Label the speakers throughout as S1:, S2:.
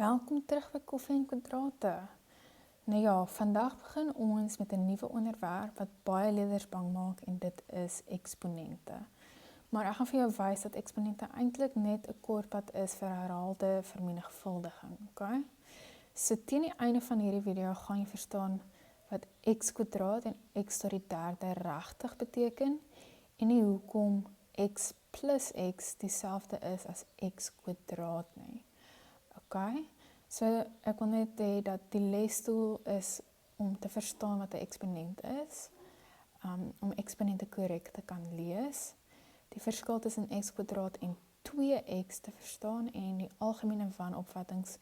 S1: Welkom terug by Koffie en Kwadrate. Nou ja, vandag begin ons met 'n nuwe onderwerp wat baie leerders bang maak en dit is eksponente. Maar ek gaan vir jou wys dat eksponente eintlik net 'n kortpad is vir herhaalde vermenigvuldiging, okay? So teen die einde van hierdie video gaan jy verstaan wat x kwadraat en x tot die derde regtig beteken en nie hoekom x plus x dieselfde is as x kwadraat nie. Okay, so ek wil net hê dat die lesdoel is om te verstaan wat 'n eksponent is, om eksponente korrek te kan lees, die verskil tussen x kwadraat en 2x te verstaan en die algemene wanopvattings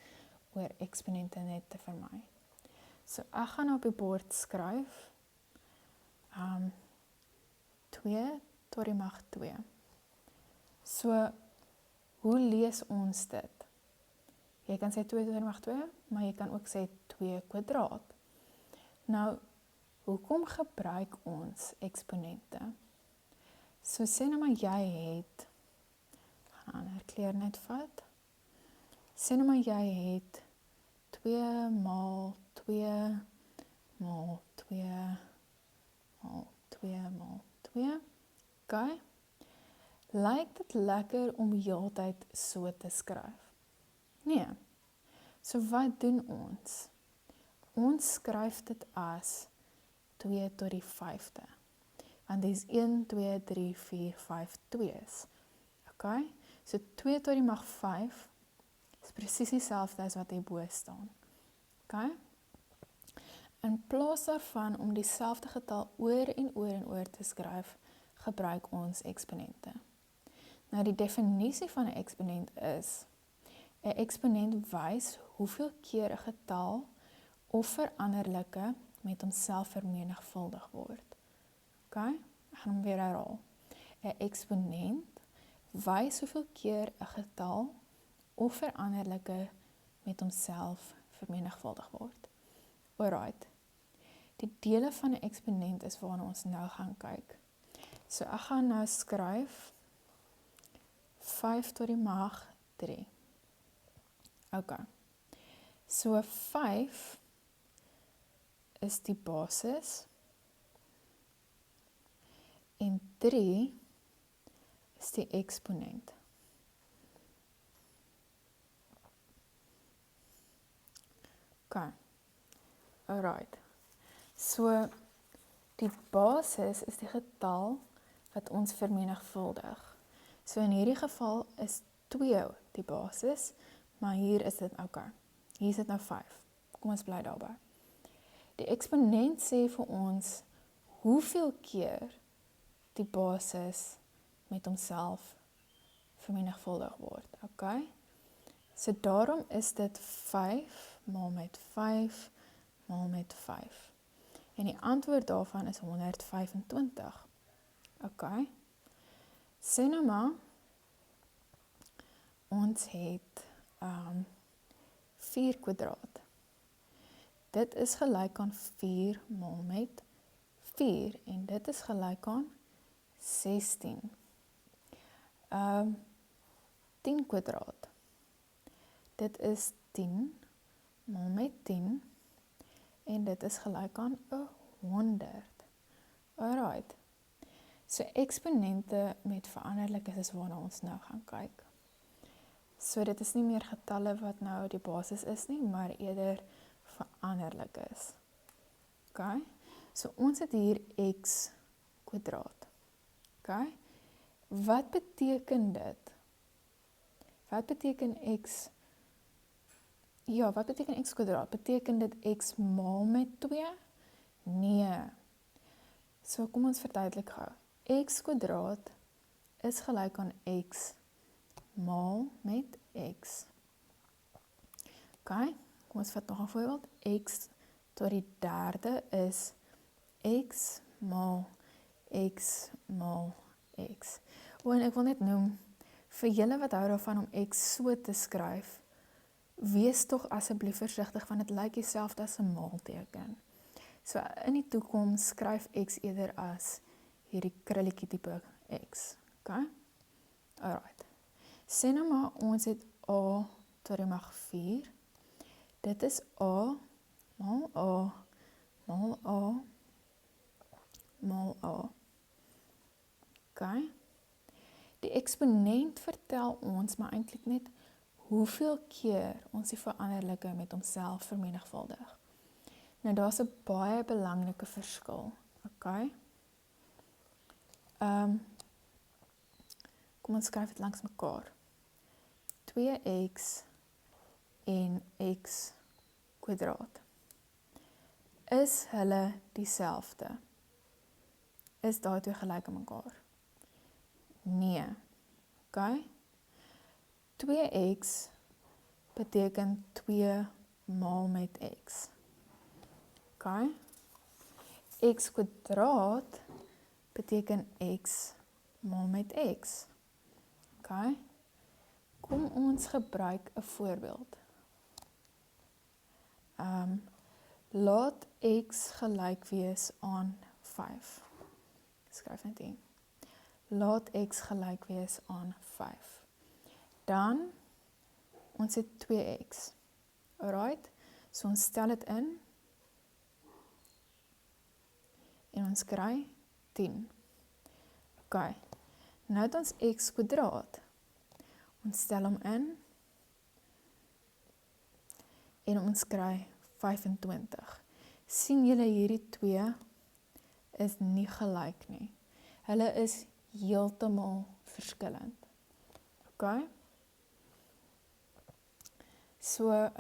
S1: oor eksponente net te vermy. So ek gaan op die bord skryf 2 tot die mag 2. So hoe lees ons dit? Jy kan sê 2 tot die mag 2, maar jy kan ook sê 2 kwadraat. Nou, hoekom gebruik ons eksponente? So sê nou maar jy het, ek gaan 'n ander kleur net vat. Sê nou maar jy het 2 maal 2 maal 2 maal 2 maal 2. Okay. Lyk dit lekker om die hele tyd so te skryf? Nee. So wat doen ons? Ons skryf dit as 2 tot die 5de. Want dit is 1, 2, 3, 4, 5, 2's. Okay? So 2 tot die mag 5 is presies dieselfde as wat hierbo staan. Okay? In plaas daarvan om dieselfde getal oor en oor en oor te skryf, gebruik ons eksponente. Nou die definisie van 'n eksponent is: 'n eksponent wys hoeveel keer 'n getal of veranderlike met homself vermenigvuldig word. Okay? Ek gaan hom weer herhaal. 'n eksponent wys hoeveel keer 'n getal of veranderlike met homself vermenigvuldig word. Alright. Die dele van 'n eksponent is waarna ons nou gaan kyk. So ek gaan nou skryf 5 tot die mag 3. Okay. So 5 is die basis en 3 is die eksponent. Okay. Alright. So die basis is die getal wat ons vermenigvuldig. So in hierdie geval is 2 die basis, maar hier is dit okay. Hier is dit nou 5. Kom ons bly daarby. Die eksponent sê vir ons hoeveel keer die basis met homself vermenigvuldig word. Okay? So daarom is dit 5 maal met 5 maal met 5. En die antwoord daarvan is 125. Okay? Sê nou maar, ons het 4 kwadraat. Dit is gelyk aan 4 maal met 4 en dit is gelyk aan 16. 10 kwadraat. Dit is 10 maal met 10 en dit is gelyk aan 100. Alright. So eksponente met veranderlikes is waarna ons nou gaan kyk. So dit is nie meer getalle wat nou die basis is nie, maar eerder veranderlikes. Okay? So ons het hier x kwadraat. Okay? Wat beteken dit? Wat beteken x? Ja, wat beteken x kwadraat? Beteken dit x maal met 2? Nee. So kom ons verduidelik gou. X kwadraat is gelyk aan x maal met x. Okay, kom ons vat nog 'n voorbeeld. X tot die derde is x maal x maal x. En ek wil net noem, vir julle wat hou daarvan om x so te skryf, wees tog asseblief versigtig, want dit lyk dieselfde as 'n maalteken. So in die toekoms skryf x eerder as hierdie krulletjie tipe x. Okay? Alright. Sê nou maar ons het a tot die mag 4 Dit is A maal A maal A maal A. Okay. Die eksponent vertel ons maar eintlik net hoeveel keer ons die veranderlike met homself vermenigvuldig. Nou daar's 'n baie belangrike verskil. Okay. Kom ons skryf dit langs mekaar. 2x en x kwadraat. Is hulle dieselfde? Is daai twee gelyk aan mekaar? Nee. Okay? 2x beteken 2 maal met x. Okay? X kwadraat beteken x maal met x. Okay? Kom ons gebruik 'n voorbeeld. Laat x gelyk wees aan 5. Skryf net hier. Laat x gelyk wees aan 5. Dan, ons het 2x. Alright, so ons stel dit in. En ons kry 10. Okay, nou het ons x kwadraat. Ons stel hom in. En ons kry 25. Sien julle hierdie twee is nie gelyk nie. Hulle is heeltemal verskillend. Okay? So,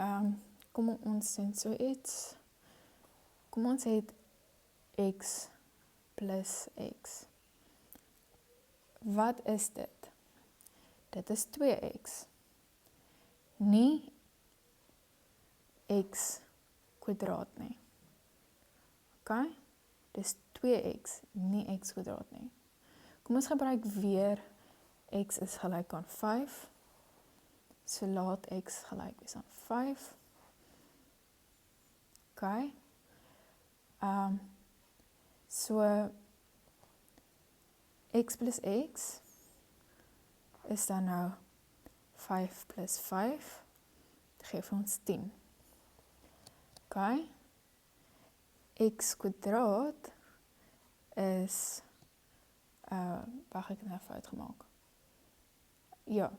S1: kom ons doen so iets. Kom ons het x plus x. Wat is dit? Dit is 2x. Nie x kwadraat nie. Okay? Dis 2x, nie x kwadraat nie. Kom ons gebruik weer x is gelyk aan 5. So laat x gelyk wees aan 5. Okay? So x plus x is dan nou 5 plus 5. Dit gee vir ons 10. Okay? X kwadraat is, wag ek het nou fout gemaak. Ja.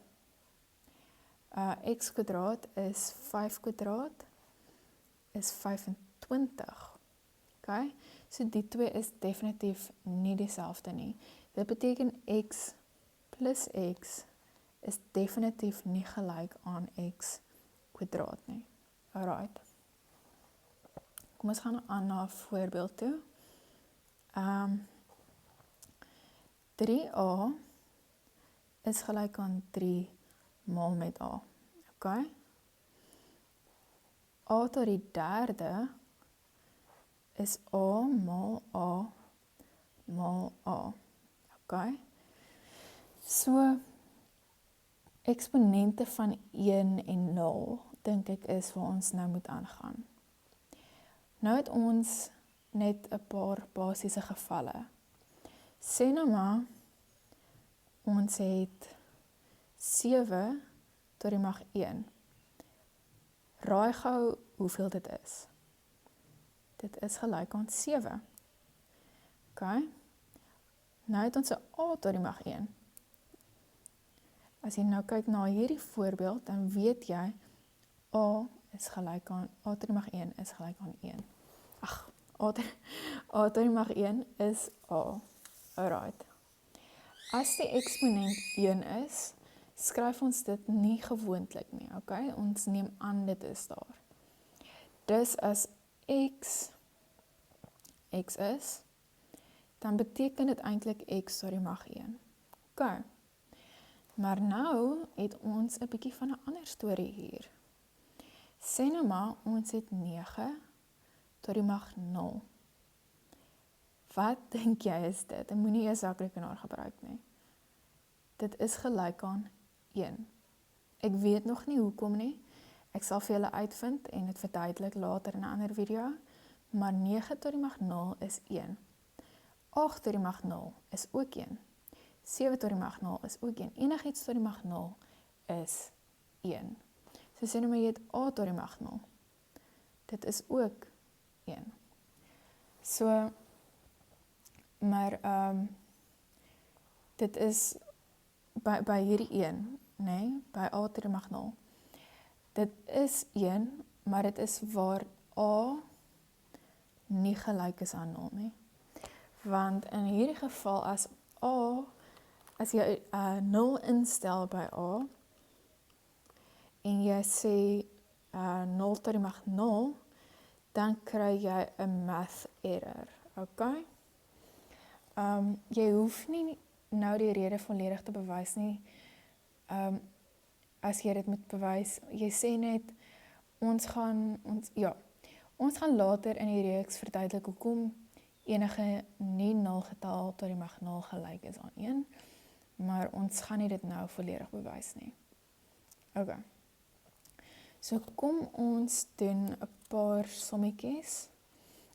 S1: X kwadraat is 5 kwadraat is 25. Okay? So die twee is definitief nie dieselfde nie. Dit beteken x plus x is definitief nie gelyk aan x kwadraat nie. Alright. Kom ons gaan aan na 'n voorbeeld toe. 3a is gelyk aan 3 maal met a. Okay? A tot die derde is a maal a maal a. Okay? So, eksponente van 1 en 0, dink ek is waar ons nou moet aangaan. Nou het ons net 'n paar basiese gevalle. Sê nou maar, ons het 7 tot die mag 1. Raai gou hoeveel dit is. Dit is gelyk aan 7. Okay? Nou het ons 'n a tot die mag 1. As jy nou kyk na hierdie voorbeeld, dan weet jy a is gelyk aan, a tot die mag 1 is gelyk aan 1. Ag, a tot die mag 1 is a. Alright. As die eksponent 1 is, skryf ons dit nie gewoonlik nie, okay? Ons neem aan dit is daar. Dus as x is, dan beteken dit eintlik x tot die mag 1. Okay. Maar nou het ons 'n bietjie van 'n ander storie hier. Sê nou maar, ons het 9 tot die mag 0. Wat dink jy is dit? Ek moenie 'n sakrekenaar gebruik nie. Dit is gelyk aan 1. Ek weet nog nie hoekom nie. Ek sal vir julle uitvind en dit verduidelik later in 'n ander video. Maar 9 tot die mag 0 is 1. 8 tot die mag 0 is ook 1. 7 tot die mag 0 is ook 1. Enigiets tot die mag 0 is 1. So sê nou maar jy het a tot die mag 0. dit is ook 1. So, maar dit is by hierdie 1, nee, by A tot die mag 0. Dit is 1, maar dit is waar A nie gelyk is aan 0 nie. Want in hierdie geval as jy 0 instel by A en jy sê 0 tot die mag 0, dan kry jy 'n math error, okay? Jy hoef nie nou die rede volledig te bewys nie. As jy dit moet bewys, jy sê net, ons gaan later in die reeks verduidelik hoekom enige nie 0 getal tot die mag 0 gelyk is aan 1, maar ons gaan nie dit nou volledig bewys nie. Okay. So kom ons doen 'n paar sommetjies,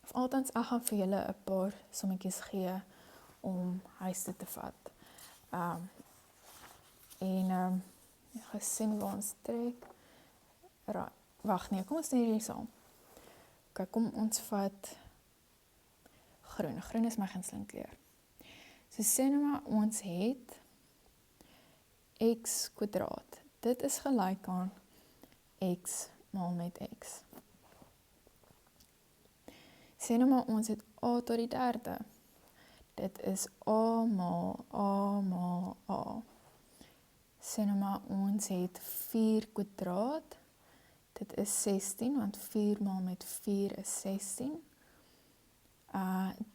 S1: of althans ek gaan vir julle 'n paar sommetjies gee om huis toe te vat. Gesien waar ons trek. Wag nee, kom ons doen hierdie saam. Okay, kom ons vat groen. Groen is my gunsteling kleur. So sê nou maar ons het x kwadraat. Dit is gelyk aan x maal met x. Sê nou maar ons het a tot die 3de. Dit is a maal a maal a. Sê nou maar ons het 4 kwadraat. Dit is 16, want 4 maal met 4 is 16.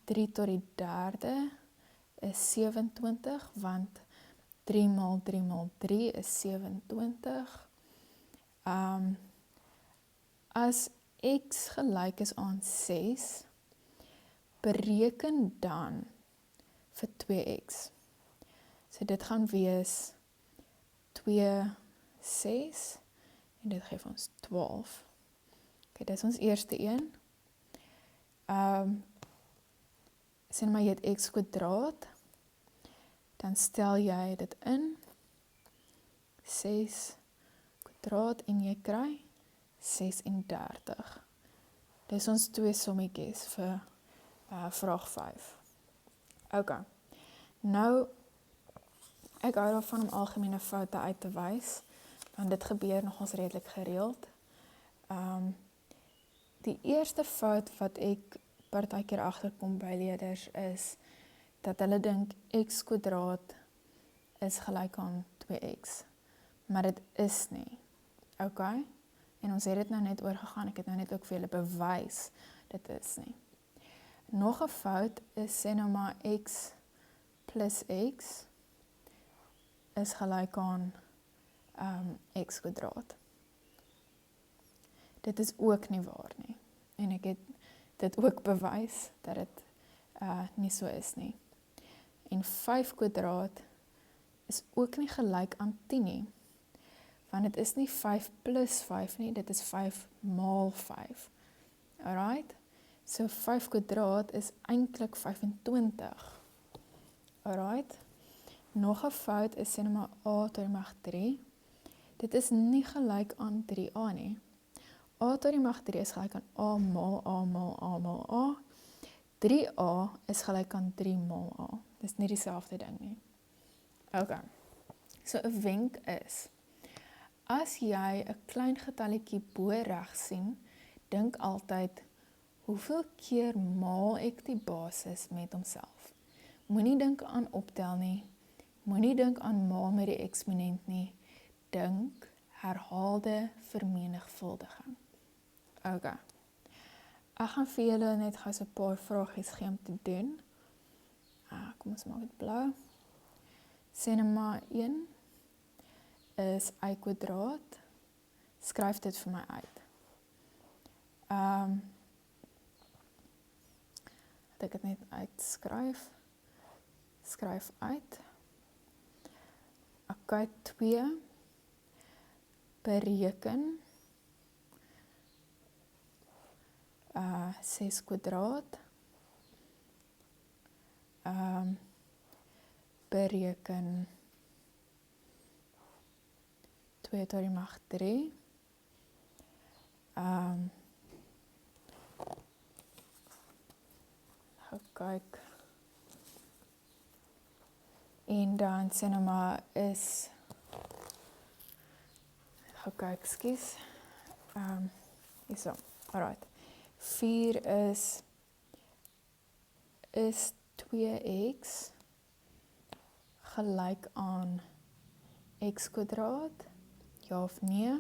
S1: 3 tot die 3de is 27, want 3 maal 3 maal 3 is 27. As x gelyk is aan 6, bereken dan vir 2x. So dit gaan wees 2, 6, en dit geef ons 12. Okay, dit is ons eerste een. Sê maar jy het x kwadraat, dan stel jy dit in, 6 kwadraat, en jy kry 36. Dis ons 2 sommetjies vir vraag 5. Ok, nou, ek hou daarvan om algemene foute uit te wys, want dit gebeur nogals redelik gereeld. Die eerste fout wat ek partykeer agterkom by leerders is, dat hulle dink x kwadraat is gelyk aan 2x, maar dit is nie. Ok, en ons het dit nou net oorgegaan, ek het nou net ook vir julle bewys, dit is nie. Nog 'n fout is, sê nou maar x plus x is gelyk aan x kwadraat. Dit is ook nie waar nie. En ek het dit ook bewys, dat dit nie so is nie. En 5 kwadraat is ook nie gelyk aan 10 nie. Want dit is nie 5 plus 5 nie, dit is 5 maal 5. Alright? So 5 kwadraat is eintlik 25. Alright? Nog 'n fout is, sê nou maar a tot die mag 3. Dit is nie gelyk aan 3a nie. A tot die mag 3 is gelyk aan a maal a maal a maal a. 3a is gelyk aan 3 maal a. Dis nie dieselfde ding nie. Ok. So 'n wenk is, as jy 'n klein getalletjie bo regs sien, dink altyd, hoeveel keer maal ek die basis met homself? Moenie dink aan optel nie. Moenie dink aan maal met die eksponent nie. Dink herhaalde vermenigvuldiging. Ok. Ek gaan vir julle net gou so 'n paar vragies gee om te doen. Kom ons maak dit blou. Sê nou maar 1 is y kwadraat. Skryf dit vir my uit. Dat ek het net uitskryf. Skryf uit. Ok, 2. Bereken. 6 kwadraat. Bereken 2 tot die mag 3. kyk. En dan sê nou maar is, gaan kyk, skus. Hierso, alright. 4 is 2x gelyk aan x kwadraat, ja of nee.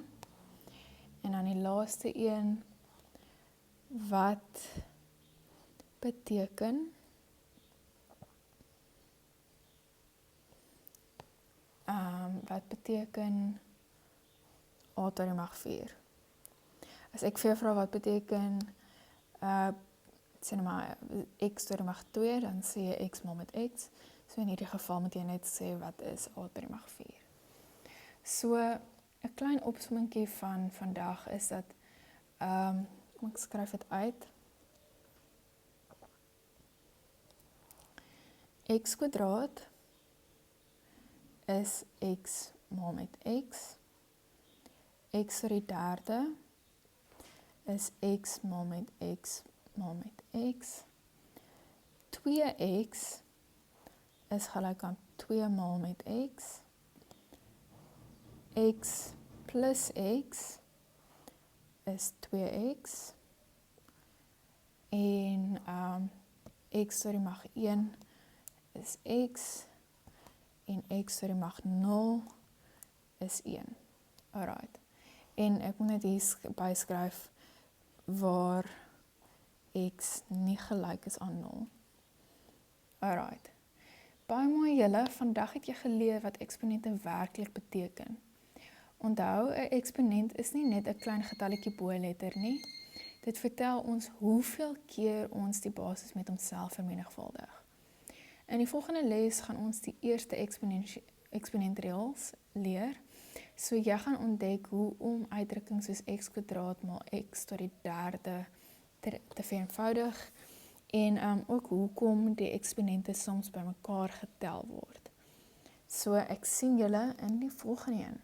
S1: En dan die laaste een, wat beteken a tot die mag 4. As ek vir jou vra wat beteken sê nou maar x tot die mag 2, dan sê jy x maal met x. So in hierdie geval moet jy net sê wat is a tot die mag 4. So 'n klein opsommingkie van vandag is dat kom ek skryf dit uit. X kwadraat is x maal met x. X tot die derde is x maal met x maal met x. 2x is gelyk aan 2 maal met x. X plus x is 2x. En x tot die mag 1 is x. En x tot die mag 0 is 1. Alright. En ek moet net hier byskryf waar x nie gelyk is aan 0. Alright. Baie mooi julle, vandag het jy geleer wat eksponente werklik beteken. Onthou, 'n eksponent is nie net 'n klein getalletjie bo 'n letter nie. Dit vertel ons hoeveel keer ons die basis met homself vermenigvuldig. In die volgende les gaan ons die eerste eksponentreëls leer. So jy gaan ontdek hoe om uitdrukkings soos x kwadraat maal x tot die derde te vereenvoudig en ook hoekom die eksponente soms bymekaar getel word. So ek sien julle in die volgende een.